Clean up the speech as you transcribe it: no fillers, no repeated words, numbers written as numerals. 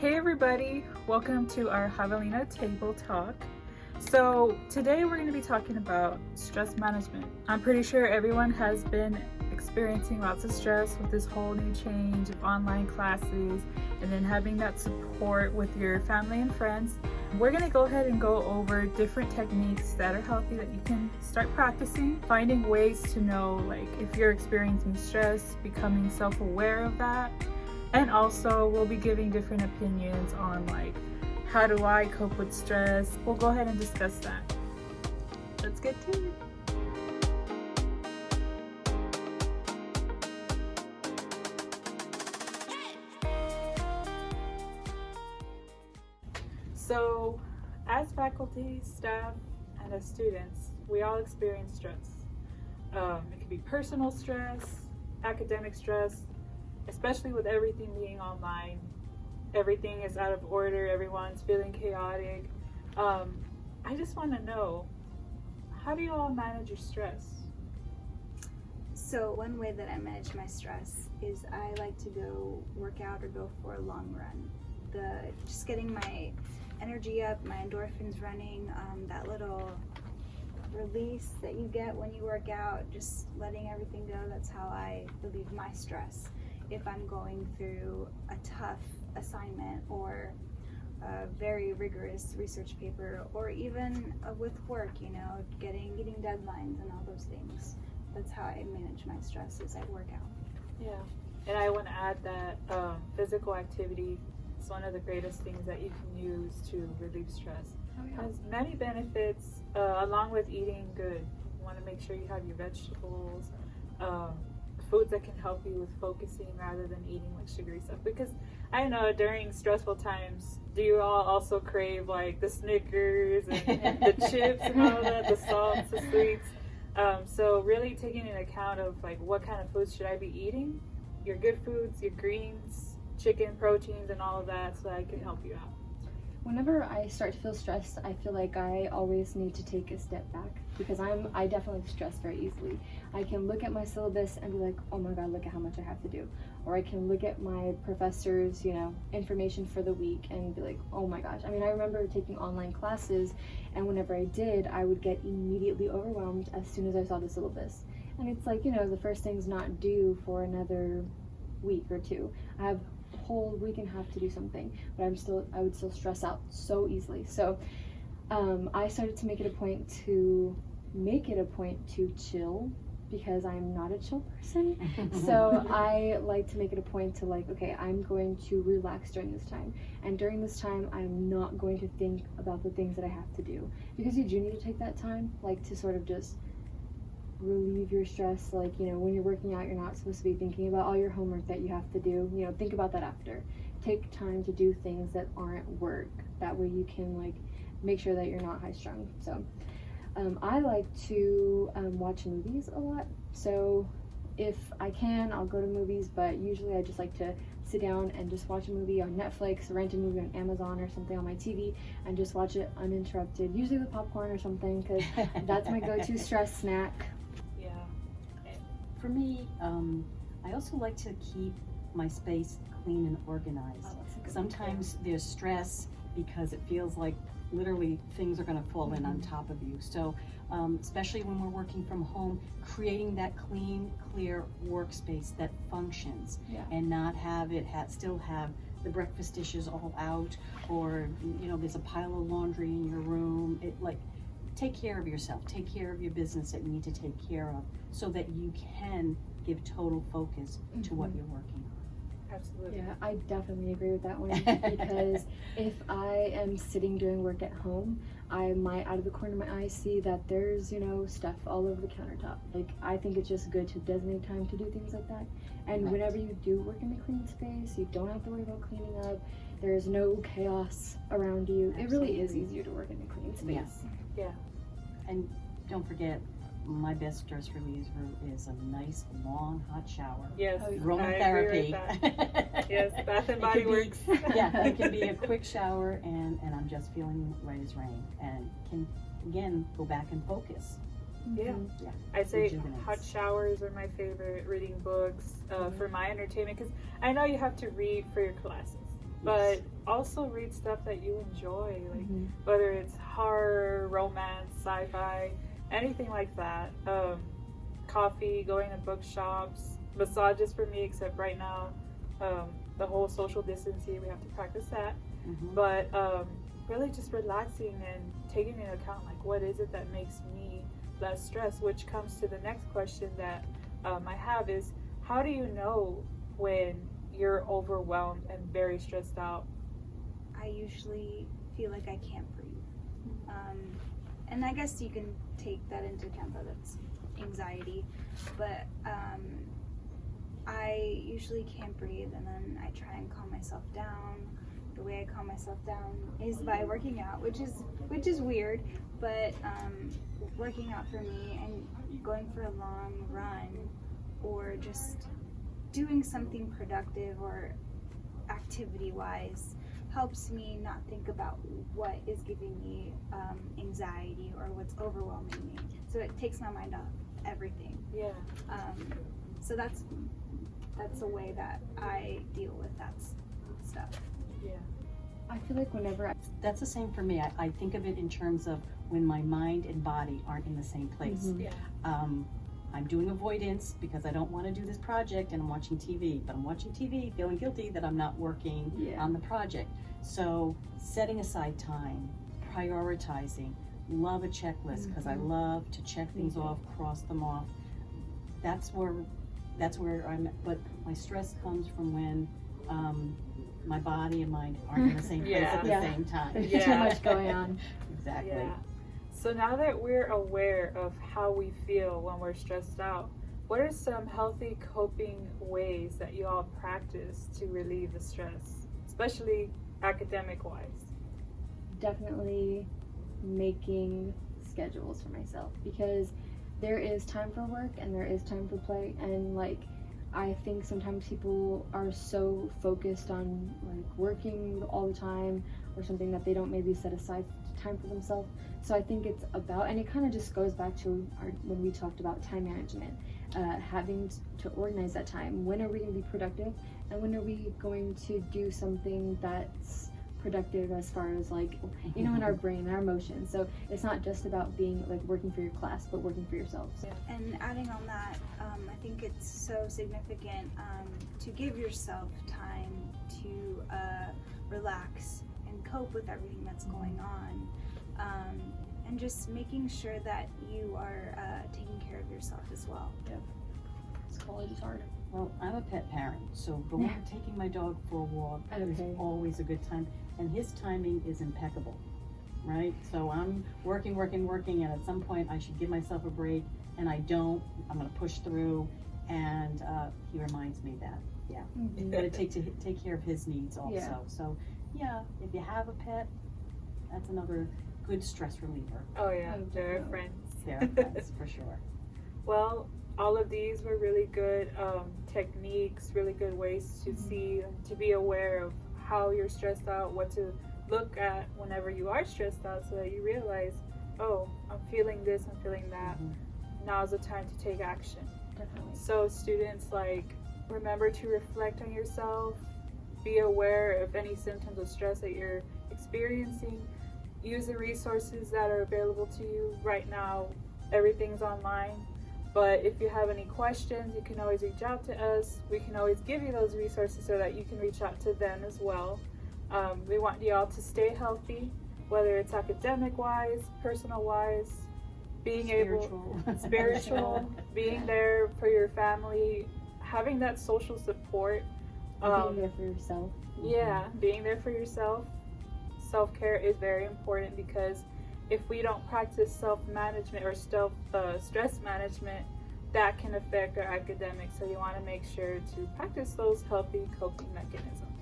Hey everybody, welcome to our Javelina Table Talk. So today we're going to be talking about stress management. I'm pretty sure everyone has been experiencing lots of stress with this whole new change of online classes and then having that support with your family and friends. We're going to go ahead and go over different techniques that are healthy that you can start practicing, finding ways to know like if you're experiencing stress, becoming self-aware of that. And also we'll be giving different opinions on like how do I cope with stress. We'll go ahead and discuss that. Let's get to it. So as faculty, staff, and as students, we all experience stress. It could be personal stress, academic stress, especially with everything being online. Everything is out of order, everyone's feeling chaotic. I just want to know, how do you all manage your stress? So one way that I manage my stress is I like to go work out or go for a long run. Just getting my energy up, my endorphins running, that little release that you get when you work out, just letting everything go, that's how I relieve my stress. If I'm going through a tough assignment or a very rigorous research paper, or even with work, getting deadlines and all those things. That's how I manage my stress, is I work out. Yeah, and I want to add that physical activity is one of the greatest things that you can use to relieve stress. It has many benefits, along with eating good. You want to make sure you have your vegetables, foods that can help you with focusing rather than eating like sugary stuff. Because I know during stressful times, do you all also crave like the Snickers and the chips and all that, the salts, the sweets? So really taking into account of like what kind of foods should I be eating, your good foods, your greens, chicken, proteins, and all of that, so I can help you out. Whenever I start to feel stressed, I feel like I always need to take a step back because I definitely stress very easily. I can look at my syllabus and be like, oh my god, look at how much I have to do. Or I can look at my professor's, information for the week and be like, oh my gosh. I mean, I remember taking online classes, and whenever I did, I would get immediately overwhelmed as soon as I saw the syllabus. And it's like, the first thing's not due for another week or two. I have whole week and a half to do something, but I would still stress out so easily. So I started to make it a point to chill, because I'm not a chill person. So I like to make it a point to okay, I'm going to relax during this time, and during this time I'm not going to think about the things that I have to do, because you do need to take that time to sort of just relieve your stress. When you're working out, you're not supposed to be thinking about all your homework that you have to do. Think about that after. Take time to do things that aren't work. That way you can make sure that you're not high strung. So I like to watch movies a lot. So if I can, I'll go to movies, but usually I just like to sit down and just watch a movie on Netflix, rent a movie on Amazon or something on my TV, and just watch it uninterrupted, usually with popcorn or something, because that's my go-to stress snack. For me, I also like to keep my space clean and organized. Sometimes there's stress because it feels like literally things are going to fall in on top of you. So especially when we're working from home, creating that clean, clear workspace that functions, and not have it still have the breakfast dishes all out, or there's a pile of laundry in your room. Take care of yourself, take care of your business that you need to take care of, so that you can give total focus to what you're working on. Absolutely. Yeah, I definitely agree with that one, because if I am sitting doing work at home, I might out of the corner of my eye see that there's, stuff all over the countertop. I think it's just good to designate time to do things like that. And whenever you do work in a clean space, you don't have to worry about cleaning up. There's no chaos around you. Absolutely. It really is easier to work in a clean space. Yeah. And don't forget, my best stress reliever is a nice long hot shower. Yes, aromatherapy. Yes, Bath and Body Works. It can be a quick shower, and I'm just feeling right as rain, and can again go back and focus. Yeah. I'd say hot showers are my favorite. Reading books for my entertainment, because I know you have to read for your classes. but also read stuff that you enjoy, like whether it's horror, romance, sci-fi, anything like that. Coffee, going to bookshops, massages for me, except right now, the whole social distancing, we have to practice that. But really just relaxing and taking into account, like, what is it that makes me less stressed, which comes to the next question that I have is, how do you know when you're overwhelmed and very stressed out? I usually feel like I can't breathe. And I guess you can take that into account that it's anxiety, but I usually can't breathe, and then I try and calm myself down. The way I calm myself down is by working out, which is weird, but working out for me and going for a long run or just doing something productive or activity-wise helps me not think about what is giving me anxiety or what's overwhelming me. So it takes my mind off everything. Yeah. So that's a way that I deal with that stuff. Yeah. I feel like whenever That's the same for me. I think of it in terms of when my mind and body aren't in the same place. Yeah. I'm doing avoidance because I don't want to do this project and I'm watching TV, but I'm watching TV feeling guilty that I'm not working on the project. So setting aside time, prioritizing, love a checklist because I love to check things off, cross them off. That's where I'm at. But my stress comes from when my body and mind aren't in the same place at the same time. There's too much going on. Exactly. Yeah. So now that we're aware of how we feel when we're stressed out, what are some healthy coping ways that you all practice to relieve the stress, especially academic-wise? Definitely making schedules for myself, because there is time for work and there is time for play, and like I think sometimes people are so focused on like working all the time or something that they don't maybe set aside time for themselves. So I think it's about, and it kind of just goes back to when we talked about time management, having to organize that time. When are we going to be productive, and when are we going to do something that's productive as far as like, you know, in our brain, our emotions. So it's not just about being like working for your class, but working for yourself. So. And adding on that, I think it's so significant to give yourself time to relax and cope with everything that's going on, and just making sure that you are taking care of yourself as well. Yep. Because college is hard. Well, I'm a pet parent, so taking my dog for a walk is always a good time, and his timing is impeccable, right? So I'm working, and at some point I should give myself a break, and I don't. I'm going to push through, and he reminds me that, you've got to take care of his needs also. Yeah. So, if you have a pet, that's another good stress reliever. Oh yeah, they're friends. They're friends, for sure. Well, all of these were really good techniques, really good ways to see, to be aware of how you're stressed out, what to look at whenever you are stressed out, so that you realize, oh, I'm feeling this, I'm feeling that. Now's the time to take action. Definitely. So students, like, remember to reflect on yourself, be aware of any symptoms of stress that you're experiencing, use the resources that are available to you right now. Everything's online. But if you have any questions, you can always reach out to us. We can always give you those resources so that you can reach out to them as well. We want you all to stay healthy, whether it's academic-wise, personal-wise, being spiritual, being there for your family, having that social support. Being there for yourself. Yeah, being there for yourself. Self-care is very important, because if we don't practice self-management or stress management, that can affect our academics. So you want to make sure to practice those healthy coping mechanisms.